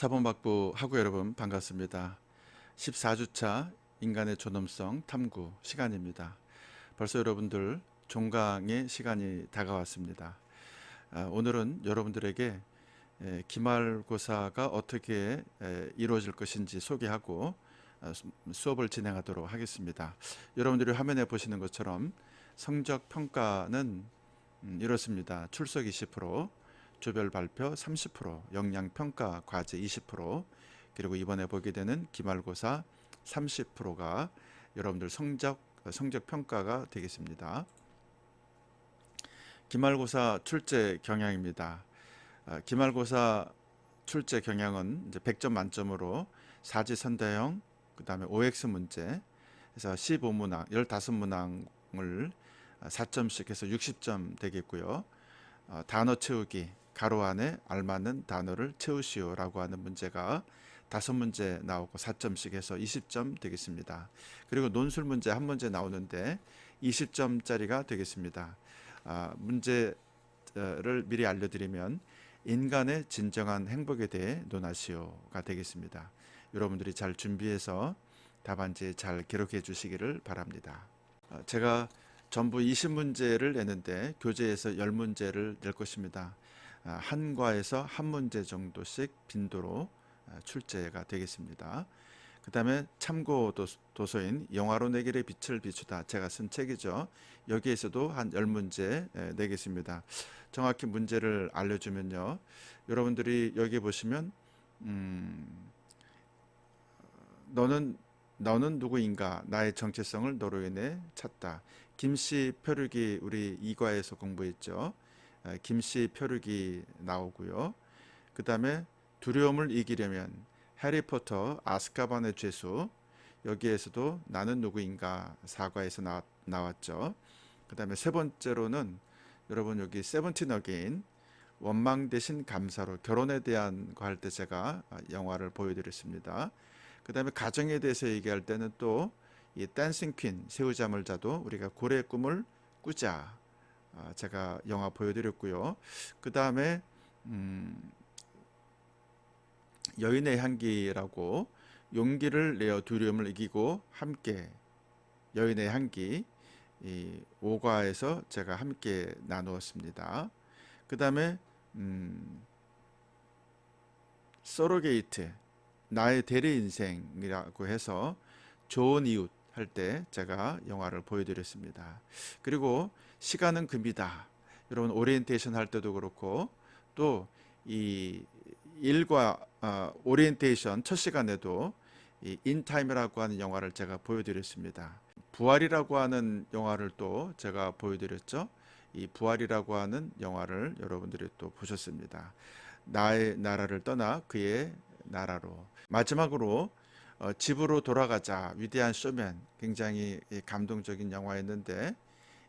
사범학부 학우 여러분 반갑습니다. 14주차 인간의 존엄성 탐구 시간입니다. 벌써 여러분들 종강의 시간이 다가왔습니다. 오늘은 여러분들에게 기말고사가 어떻게 이루어질 것인지 소개하고 수업을 진행하도록 하겠습니다. 여러분들이 화면에 보시는 것처럼 성적 평가는 이렇습니다. 출석 20%, 조별 발표 30%, 역량 평가 과제 20%, 그리고 이번에 보게 되는 기말고사 30%가 여러분들 성적 평가가 되겠습니다. 기말고사 출제 경향입니다. 기말고사 출제 경향은 이제 100점 만점으로 사지선다형, 그다음에 OX 문제, 그래서 15문항, 15문항을 4점씩 해서 60점 되겠고요. 단어 채우기, 가로 안에 알맞는 단어를 채우시오라고 하는 문제가 5문제 나오고 4점씩 해서 20점 되겠습니다. 그리고 논술 문제 한 문제 나오는데 20점짜리가 되겠습니다. 문제를 미리 알려드리면 인간의 진정한 행복에 대해 논하시오가 되겠습니다. 여러분들이 잘 준비해서 답안지에 잘 기록해 주시기를 바랍니다. 제가 전부 20문제를 내는데 교재에서 10문제를 낼 것입니다. 한 과에서 한 문제 정도씩 빈도로 출제가 되겠습니다. 그 다음에 참고 도서인 영화로 내 길에 빛을 비추다, 제가 쓴 책이죠. 여기에서도 한 10문제 내겠습니다. 정확히 문제를 알려주면요, 여러분들이 여기 보시면 너는 누구인가, 나의 정체성을 너로 인해 찾다. 김씨 표류기, 우리 2과에서 공부했죠. 김씨 표류기 나오고요. 그 다음에 두려움을 이기려면 해리포터 아스카반의 죄수, 여기에서도 나는 누구인가 4과에서 나왔죠. 그 다음에 세 번째로는 여러분 여기 세븐틴 어게인, 원망 대신 감사로, 결혼에 대한 거 할 때 제가 영화를 보여드렸습니다. 그 다음에 가정에 대해서 얘기할 때는 또 이 댄싱 퀸, 새우잠을 자도 우리가 고래의 꿈을 꾸자, 제가 영화 보여드렸고요. 그 다음에 여인의 향기라고, 용기를 내어 두려움을 이기고 함께, 여인의 향기, 이 5과에서 제가 함께 나누었습니다. 그 다음에 서로게이트, 나의 대리 인생이라고 해서 좋은 이웃 할 때 제가 영화를 보여드렸습니다. 그리고 시간은 금이다, 여러분 오리엔테이션 할 때도 그렇고, 또 이 1과 오리엔테이션 첫 시간에도 이 인타임이라고 하는 영화를 제가 보여드렸습니다. 부활이라고 하는 영화를 또 제가 보여드렸죠. 이 부활이라고 하는 영화를 여러분들이 또 보셨습니다. 나의 나라를 떠나 그의 나라로. 마지막으로 집으로 돌아가자, 위대한 쇼맨, 굉장히 감동적인 영화였는데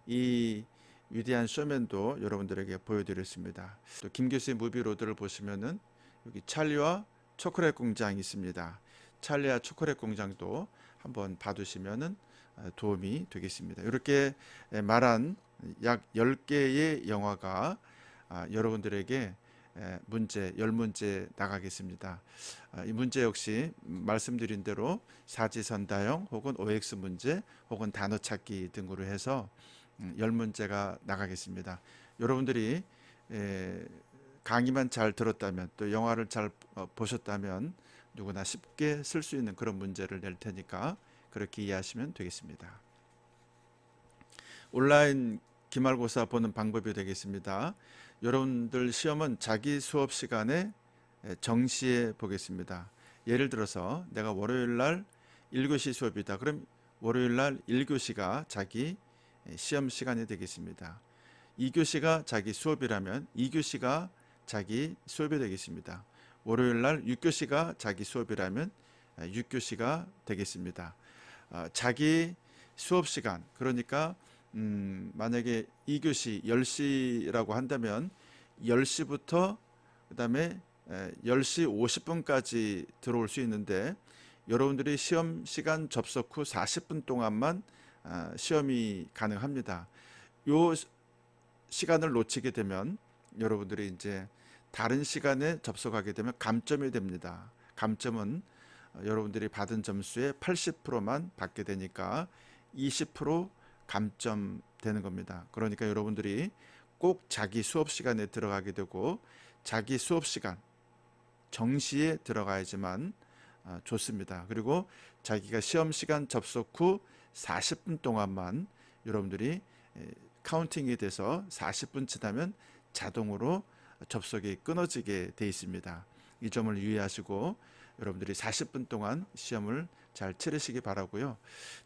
이 위대한 쇼맨도 여러분들에게 보여드렸습니다. 또 김 교수의 무비로드를 보시면은 여기 찰리와 초콜릿 공장이 있습니다. 찰리와 초콜릿 공장도 한번 봐두시면은 도움이 되겠습니다. 이렇게 말한 약 10개의 영화가 여러분들에게 문제 10문제 나가겠습니다. 이 문제 역시 말씀드린 대로 사지선다형 혹은 OX 문제 혹은 단어 찾기 등으로 해서 10문제가 나가겠습니다. 여러분들이 강의만 잘 들었다면, 또 영화를 잘 보셨다면 누구나 쉽게 쓸 수 있는 그런 문제를 낼 테니까 그렇게 이해하시면 되겠습니다. 온라인 기말고사 보는 방법이 되겠습니다. 여러분들 시험은 자기 수업 시간에 정시에 보겠습니다. 예를 들어서 내가 월요일 날 1교시 수업이다. 그럼 월요일 날 1교시가 자기 시험 시간이 되겠습니다. 2교시가 자기 수업이라면 2교시가 자기 수업이 되겠습니다. 월요일 날 6교시가 자기 수업이라면 6교시가 되겠습니다. 자기 수업 시간, 그러니까 만약에 2교시 10시라고 한다면 10시부터 그 다음에 10시 50분까지 들어올 수 있는데, 여러분들이 시험 시간 접속 후 40분 동안만 시험이 가능합니다. 요 시간을 놓치게 되면 여러분들이 이제 다른 시간에 접속하게 되면 감점이 됩니다. 감점은 여러분들이 받은 점수의 80%만 받게 되니까 20% 감점되는 겁니다. 그러니까 여러분들이 꼭 자기 수업 시간에 들어가게 되고 자기 수업 시간 정시에 들어가야지만 좋습니다. 그리고 자기가 시험 시간 접속 후 40분 동안만 여러분들이 카운팅이 돼서 40분 지나면 자동으로 접속이 끊어지게 돼 있습니다. 이 점을 유의하시고 여러분들이 40분 동안 시험을 잘 치르시기 바라고요.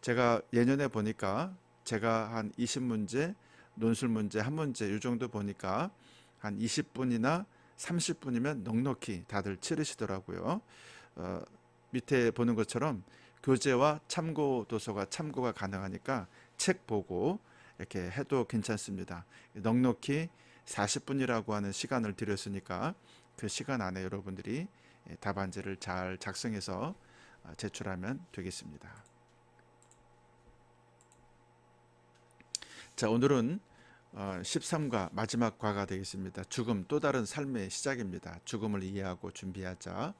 제가 예년에 보니까 제가 한 20문제, 논술 문제 한 문제 이 정도 보니까 한 20분이나 30분이면 넉넉히 다들 치르시더라고요. 어, 밑에 보는 것처럼 교재와 참고 도서가 참고가 가능하니까 책 보고 이렇게 해도 괜찮습니다. 넉넉히 40분이라고 하는 시간을 드렸으니까 그 시간 안에 여러분들이 답안지를 잘 작성해서 제출하면 되겠습니다. 자, 오늘은 13과 마지막 과가 되겠습니다. 죽음, 또 다른 삶의 시작입니다. 죽음을 이해하고 준비하자.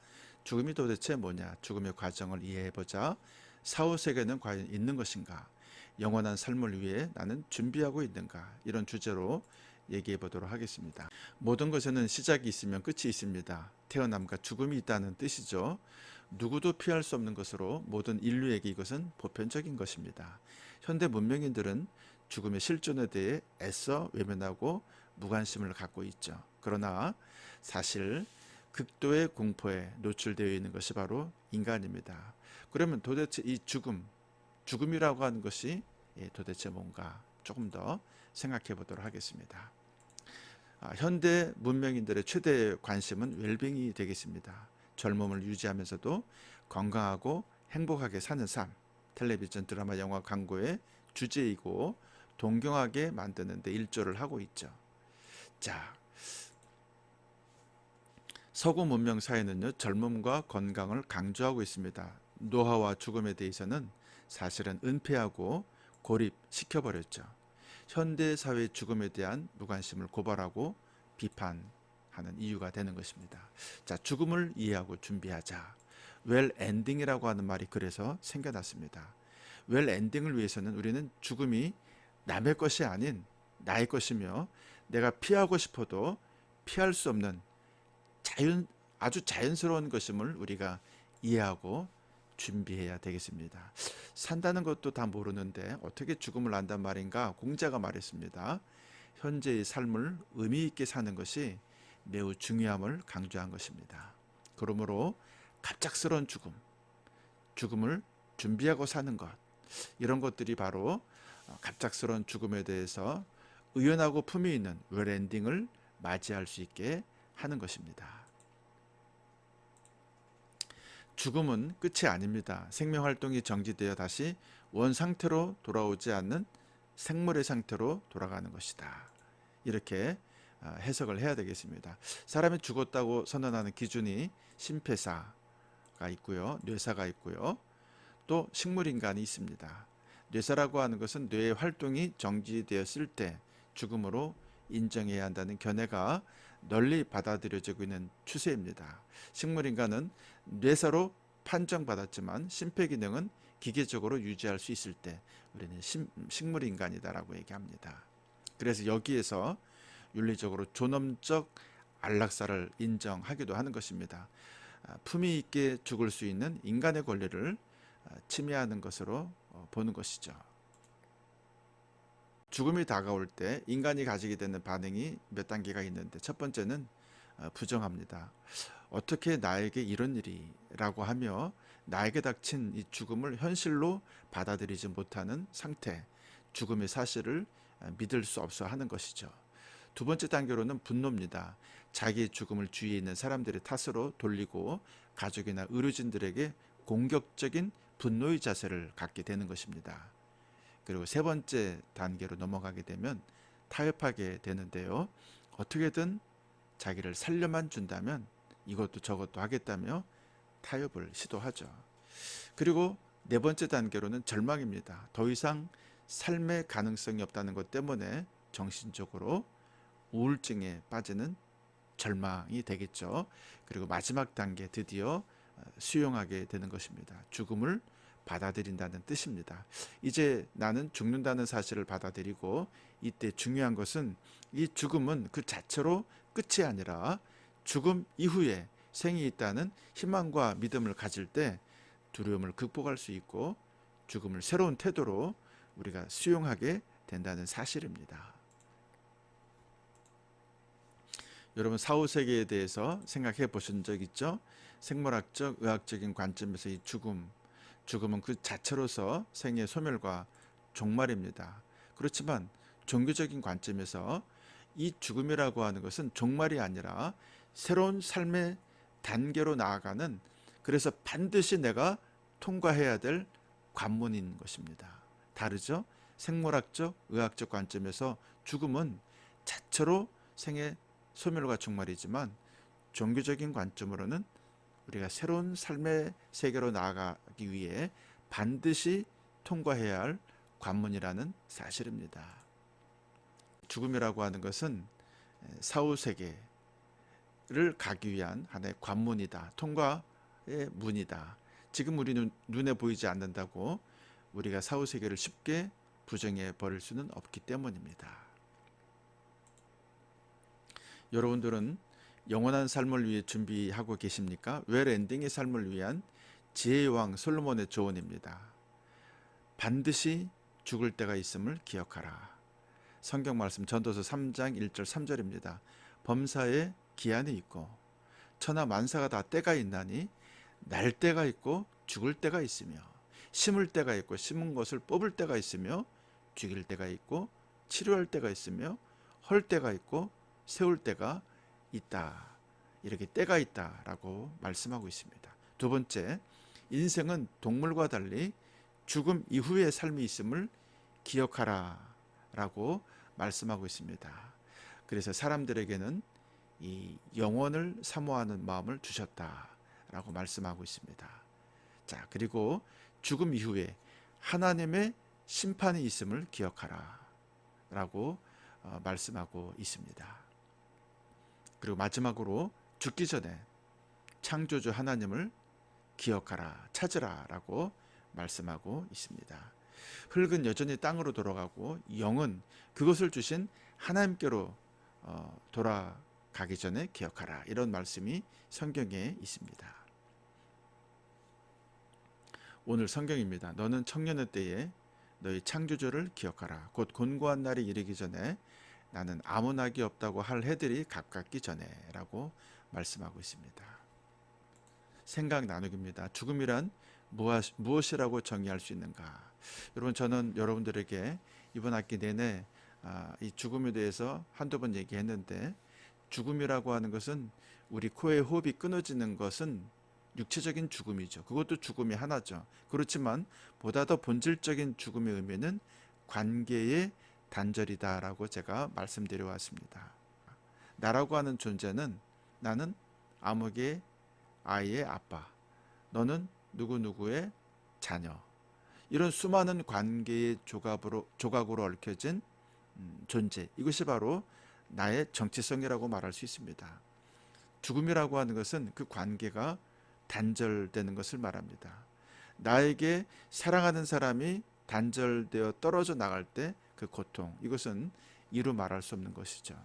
죽음이 도대체 뭐냐? 죽음의 과정을 이해해보자. 사후세계는 과연 있는 것인가? 영원한 삶을 위해 나는 준비하고 있는가? 이런 주제로 얘기해 보도록 하겠습니다. 모든 것에는 시작이 있으면 끝이 있습니다. 태어남과 죽음이 있다는 뜻이죠. 누구도 피할 수 없는 것으로 모든 인류에게 이것은 보편적인 것입니다. 현대 문명인들은 죽음의 실존에 대해 애써 외면하고 무관심을 갖고 있죠. 그러나 사실 극도의 공포에 노출되어 있는 것이 바로 인간입니다. 그러면 도대체 이 죽음이라고 하는 것이 도대체 뭔가 조금 더 생각해 보도록 하겠습니다. 현대 문명인들의 최대 관심은 웰빙이 되겠습니다. 젊음을 유지하면서도 건강하고 행복하게 사는 삶, 텔레비전, 드라마, 영화, 광고의 주제이고 동경하게 만드는 데 일조를 하고 있죠. 자, 서구 문명 사회는요, 젊음과 건강을 강조하고 있습니다. 노화와 죽음에 대해서는 사실은 은폐하고 고립시켜버렸죠. 현대 사회의 죽음에 대한 무관심을 고발하고 비판하는 이유가 되는 것입니다. 자, 죽음을 이해하고 준비하자. 웰 엔딩이라고 하는 말이 그래서 생겨났습니다. 웰 엔딩을 위해서는 우리는 죽음이 남의 것이 아닌 나의 것이며 내가 피하고 싶어도 피할 수 없는 아주 자연스러운 것임을 우리가 이해하고 준비해야 되겠습니다. 산다는 것도 다 모르는데 어떻게 죽음을 안단 말인가? 공자가 말했습니다. 현재의 삶을 의미 있게 사는 것이 매우 중요함을 강조한 것입니다. 그러므로 갑작스러운 죽음을 준비하고 사는 것, 이런 것들이 바로 갑작스러운 죽음에 대해서 의연하고 품위 있는 웰엔딩을 맞이할 수 있게 하는 것입니다. 죽음은 끝이 아닙니다. 생명 활동이 정지되어 다시 원 상태로 돌아오지 않는 생물의 상태로 돌아가는 것이다. 이렇게 해석을 해야 되겠습니다. 사람이 죽었다고 선언하는 기준이 심폐사가 있고요, 뇌사가 있고요, 또 식물인간이 있습니다. 뇌사라고 하는 것은 뇌의 활동이 정지되었을 때 죽음으로 인정해야 한다는 견해가 널리 받아들여지고 있는 추세입니다. 식물인간은 뇌사로 판정받았지만 심폐기능은 기계적으로 유지할 수 있을 때 우리는 식물인간이다라고 얘기합니다. 그래서 여기에서 윤리적으로 존엄적 안락사를 인정하기도 하는 것입니다. 품위 있게 죽을 수 있는 인간의 권리를 침해하는 것으로 보는 것이죠. 죽음이 다가올 때 인간이 가지게 되는 반응이 몇 단계가 있는데, 첫 번째는 부정합니다. 어떻게 나에게 이런 일이 라고 하며 나에게 닥친 이 죽음을 현실로 받아들이지 못하는 상태, 죽음의 사실을 믿을 수 없어 하는 것이죠. 두 번째 단계로는 분노입니다. 자기의 죽음을 주위에 있는 사람들의 탓으로 돌리고 가족이나 의료진들에게 공격적인 분노의 자세를 갖게 되는 것입니다. 그리고 세 번째 단계로 넘어가게 되면 타협하게 되는데요. 어떻게든 자기를 살려만 준다면 이것도 저것도 하겠다며 타협을 시도하죠. 그리고 네 번째 단계로는 절망입니다. 더 이상 삶의 가능성이 없다는 것 때문에 정신적으로 우울증에 빠지는 절망이 되겠죠. 그리고 마지막 단계 드디어 수용하게 되는 것입니다. 죽음을 받아들인다는 뜻입니다. 이제 나는 죽는다는 사실을 받아들이고, 이때 중요한 것은 이 죽음은 그 자체로 끝이 아니라 죽음 이후에 생이 있다는 희망과 믿음을 가질 때 두려움을 극복할 수 있고 죽음을 새로운 태도로 우리가 수용하게 된다는 사실입니다. 여러분, 사후세계에 대해서 생각해 보신 적 있죠? 생물학적, 의학적인 관점에서 이 죽음은 그 자체로서 생의 소멸과 종말입니다. 그렇지만 종교적인 관점에서 이 죽음이라고 하는 것은 종말이 아니라 새로운 삶의 단계로 나아가는, 그래서 반드시 내가 통과해야 될 관문인 것입니다. 다르죠? 생물학적, 의학적 관점에서 죽음은 자체로 생의 소멸과 종말이지만, 종교적인 관점으로는 우리가 새로운 삶의 세계로 나아가기 위해 반드시 통과해야 할 관문이라는 사실입니다. 죽음이라고 하는 것은 사후 세계를 가기 위한 하나의 관문이다. 통과의 문이다. 지금 우리 눈에 보이지 않는다고 우리가 사후 세계를 쉽게 부정해 버릴 수는 없기 때문입니다. 여러분들은 영원한 삶을 위해 준비하고 계십니까? 웰 엔딩의 삶을 위한 지혜의 왕 솔로몬의 조언입니다. 반드시 죽을 때가 있음을 기억하라. 성경 말씀 전도서 3장 1절 3절입니다. 범사에 기한이 있고 천하 만사가 다 때가 있나니 날 때가 있고 죽을 때가 있으며, 심을 때가 있고 심은 것을 뽑을 때가 있으며, 죽일 때가 있고 치료할 때가 있으며, 헐 때가 있고 세울 때가 있다. 이렇게 때가 있다라고 말씀하고 있습니다. 두 번째, 인생은 동물과 달리 죽음 이후의 삶이 있음을 기억하라 라고 말씀하고 있습니다. 그래서 사람들에게는 이 영원을 사모하는 마음을 주셨다라고 말씀하고 있습니다. 자, 그리고 죽음 이후에 하나님의 심판이 있음을 기억하라 라고 말씀하고 있습니다. 그리고 마지막으로 죽기 전에 창조주 하나님을 기억하라, 찾으라 라고 말씀하고 있습니다. 흙은 여전히 땅으로 돌아가고 영은 그것을 주신 하나님께로 돌아가기 전에 기억하라, 이런 말씀이 성경에 있습니다. 오늘 성경입니다. 너는 청년의 때에 너희 창조주를 기억하라. 곧 곤고한 날이 이르기 전에 나는 아무 낙이 없다고 할 해들이 가깝기 전에 라고 말씀하고 있습니다. 생각 나누기입니다. 죽음이란 무엇이라고 정의할 수 있는가? 여러분, 저는 여러분들에게 이번 학기 내내 이 죽음에 대해서 한두 번 얘기했는데, 죽음이라고 하는 것은 우리 코의 호흡이 끊어지는 것은 육체적인 죽음이죠. 그것도 죽음이 하나죠. 그렇지만 보다 더 본질적인 죽음의 의미는 관계의 단절이다라고 제가 말씀드려 왔습니다. 나라고 하는 존재는, 나는 아무개 아이의 아빠, 너는 누구누구의 자녀, 이런 수많은 관계의 조각으로 얽혀진 존재, 이것이 바로 나의 정체성이라고 말할 수 있습니다. 죽음이라고 하는 것은 그 관계가 단절되는 것을 말합니다. 나에게 사랑하는 사람이 단절되어 떨어져 나갈 때 그 고통, 이것은 이루 말할 수 없는 것이죠.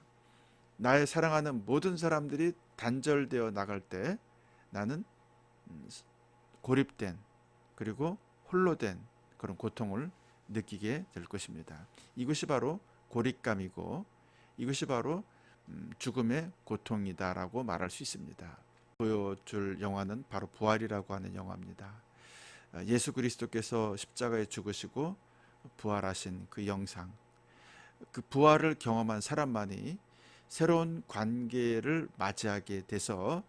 나의 사랑하는 모든 사람들이 단절되어 나갈 때 나는 고립된, 그리고 홀로 된 그런 고통을 느끼게 될 것입니다. 이것이 바로 고립감이고, 이것이 바로 죽음의 고통이다라고 말할 수 있습니다. 보여줄 영화는 바로 부활이라고 하는 영화입니다. 예수 그리스도께서 십자가에 죽으시고 부활하신 그 영상, 그 부활을 경험한 사람만이 새로운 관계를 맞이하게 돼서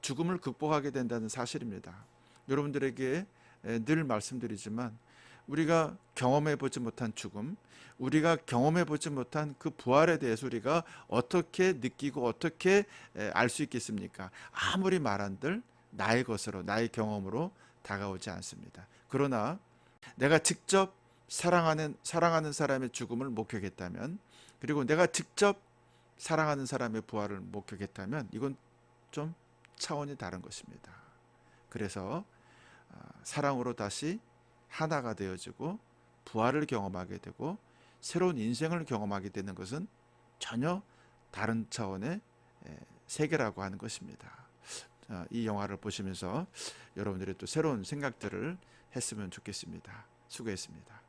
죽음을 극복하게 된다는 사실입니다. 여러분들에게 늘 말씀드리지만, 우리가 경험해 보지 못한 죽음, 우리가 경험해 보지 못한 그 부활에 대해서 우리가 어떻게 느끼고 어떻게 알 수 있겠습니까? 아무리 말한들 나의 것으로, 나의 경험으로 다가오지 않습니다. 그러나 내가 직접 사랑하는 사람의 죽음을 목격했다면, 그리고 내가 직접 사랑하는 사람의 부활을 목격했다면 이건 좀 차원이 다른 것입니다. 그래서 사랑으로 다시 하나가 되어지고 부활을 경험하게 되고 새로운 인생을 경험하게 되는 것은 전혀 다른 차원의 세계라고 하는 것입니다. 이 영화를 보시면서 여러분들이 또 새로운 생각들을 했으면 좋겠습니다. 수고했습니다.